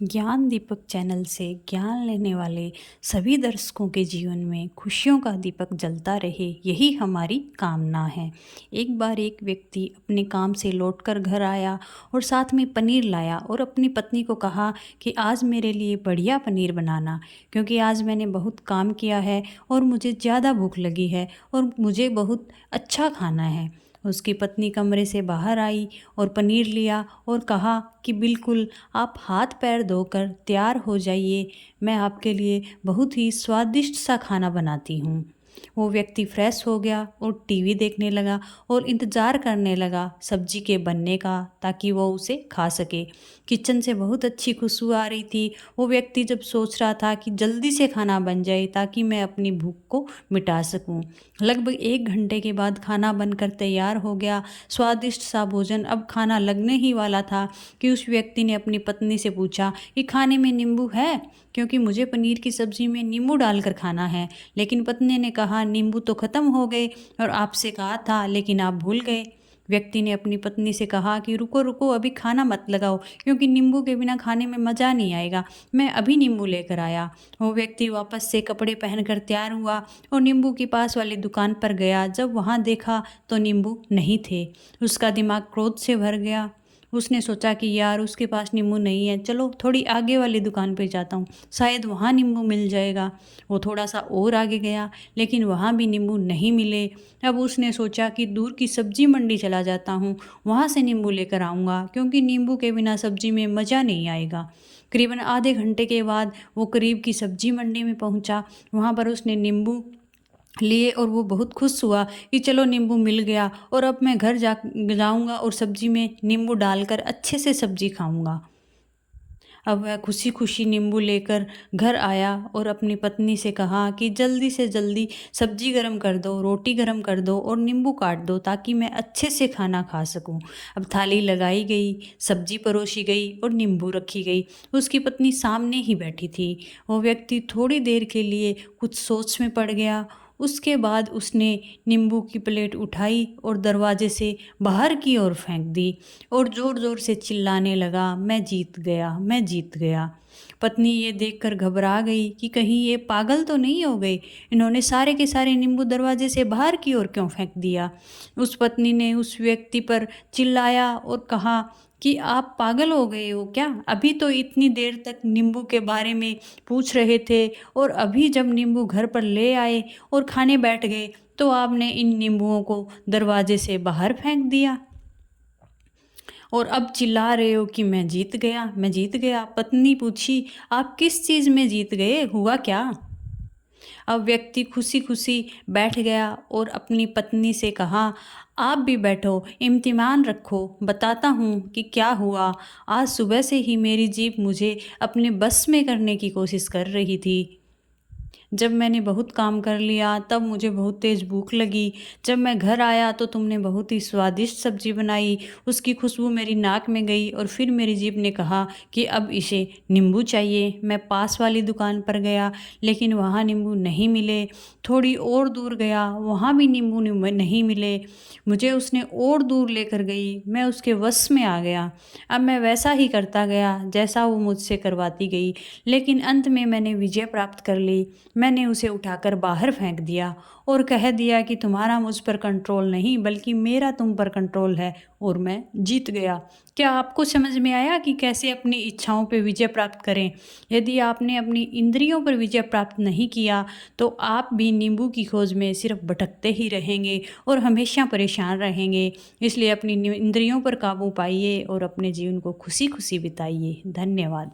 ज्ञान दीपक चैनल से ज्ञान लेने वाले सभी दर्शकों के जीवन में खुशियों का दीपक जलता रहे, यही हमारी कामना है। एक बार एक व्यक्ति अपने काम से लौटकर घर आया और साथ में पनीर लाया और अपनी पत्नी को कहा कि आज मेरे लिए बढ़िया पनीर बनाना, क्योंकि आज मैंने बहुत काम किया है और मुझे ज़्यादा भूख लगी है और मुझे बहुत अच्छा खाना है। उसकी पत्नी कमरे से बाहर आई और पनीर लिया और कहा कि बिल्कुल, आप हाथ पैर धोकर तैयार हो जाइए, मैं आपके लिए बहुत ही स्वादिष्ट सा खाना बनाती हूँ। वो व्यक्ति फ्रेश हो गया और टीवी देखने लगा और इंतज़ार करने लगा सब्जी के बनने का, ताकि वो उसे खा सके। किचन से बहुत अच्छी खुशबू आ रही थी। वो व्यक्ति जब सोच रहा था कि जल्दी से खाना बन जाए ताकि मैं अपनी भूख को मिटा सकूं। लगभग 1 घंटे के बाद खाना बनकर तैयार हो गया। स्वादिष्ट सा भोजन अब खाना लगने ही वाला था कि उस व्यक्ति ने अपनी पत्नी से पूछा कि खाने में नींबू है, क्योंकि मुझे पनीर की सब्ज़ी में नींबू डालकर खाना है। लेकिन पत्नी ने कहा, नींबू तो ख़त्म हो गए और आपसे कहा था, लेकिन आप भूल गए। व्यक्ति ने अपनी पत्नी से कहा कि रुको रुको, अभी खाना मत लगाओ, क्योंकि नींबू के बिना खाने में मज़ा नहीं आएगा, मैं अभी नींबू लेकर आया। वो व्यक्ति वापस से कपड़े पहनकर तैयार हुआ और नींबू के पास वाली दुकान पर गया। जब वहाँ देखा तो नींबू नहीं थे। उसका दिमाग क्रोध से भर गया। उसने सोचा कि यार, उसके पास नींबू नहीं है, चलो थोड़ी आगे वाली दुकान पे जाता हूँ, शायद वहाँ नींबू मिल जाएगा। वो थोड़ा सा और आगे गया, लेकिन वहाँ भी नींबू नहीं मिले। अब उसने सोचा कि दूर की सब्जी मंडी चला जाता हूँ, वहाँ से नींबू लेकर आऊँगा, क्योंकि नींबू के बिना सब्जी में मज़ा नहीं आएगा। करीबन आधे घंटे के बाद वो करीब की सब्जी मंडी में पहुँचा। वहाँ पर उसने नींबू लिए और वो बहुत खुश हुआ कि चलो नींबू मिल गया और अब मैं घर जाऊंगा और सब्जी में नींबू डालकर अच्छे से सब्जी खाऊंगा। अब वह खुशी खुशी नींबू लेकर घर आया और अपनी पत्नी से कहा कि जल्दी से जल्दी सब्जी गरम कर दो, रोटी गरम कर दो और नींबू काट दो, ताकि मैं अच्छे से खाना खा सकूं। अब थाली लगाई गई, सब्जी परोसी गई और नींबू रखी गई। उसकी पत्नी सामने ही बैठी थी। वो व्यक्ति थोड़ी देर के लिए कुछ सोच में पड़ गया। उसके बाद उसने नींबू की प्लेट उठाई और दरवाजे से बाहर की ओर फेंक दी और ज़ोर ज़ोर से चिल्लाने लगा, मैं जीत गया, मैं जीत गया। पत्नी ये देखकर घबरा गई कि कहीं ये पागल तो नहीं हो गए, इन्होंने सारे के सारे नींबू दरवाजे से बाहर की ओर क्यों फेंक दिया। उस पत्नी ने उस व्यक्ति पर चिल्लाया और कहा कि आप पागल हो गए हो क्या? अभी तो इतनी देर तक नींबू के बारे में पूछ रहे थे और अभी जब नींबू घर पर ले आए और खाने बैठ गए तो आपने इन नींबुओं को दरवाजे से बाहर फेंक दिया और अब चिल्ला रहे हो कि मैं जीत गया, मैं जीत गया। पत्नी पूछी, आप किस चीज़ में जीत गए, हुआ क्या? अब व्यक्ति खुशी खुशी बैठ गया और अपनी पत्नी से कहा, आप भी बैठो, इम्तिहान रखो, बताता हूँ कि क्या हुआ। आज सुबह से ही मेरी जीभ मुझे अपने बस में करने की कोशिश कर रही थी। जब मैंने बहुत काम कर लिया तब मुझे बहुत तेज़ भूख लगी। जब मैं घर आया तो तुमने बहुत ही स्वादिष्ट सब्ज़ी बनाई, उसकी खुशबू मेरी नाक में गई और फिर मेरी जीभ ने कहा कि अब इसे नींबू चाहिए। मैं पास वाली दुकान पर गया, लेकिन वहाँ नींबू नहीं मिले। थोड़ी और दूर गया, वहाँ भी नींबू नहीं मिले। मुझे उसने और दूर लेकर गई, मैं उसके वश में आ गया। अब मैं वैसा ही करता गया जैसा वो मुझसे करवाती गई, लेकिन अंत में मैंने विजय प्राप्त कर ली। मैंने उसे उठाकर बाहर फेंक दिया और कह दिया कि तुम्हारा मुझ पर कंट्रोल नहीं, बल्कि मेरा तुम पर कंट्रोल है और मैं जीत गया। क्या आपको समझ में आया कि कैसे अपनी इच्छाओं पर विजय प्राप्त करें? यदि आपने अपनी इंद्रियों पर विजय प्राप्त नहीं किया तो आप भी नींबू की खोज में सिर्फ भटकते ही रहेंगे और हमेशा परेशान रहेंगे। इसलिए अपनी इंद्रियों पर काबू पाइए और अपने जीवन को खुशी खुशी बिताइए। धन्यवाद।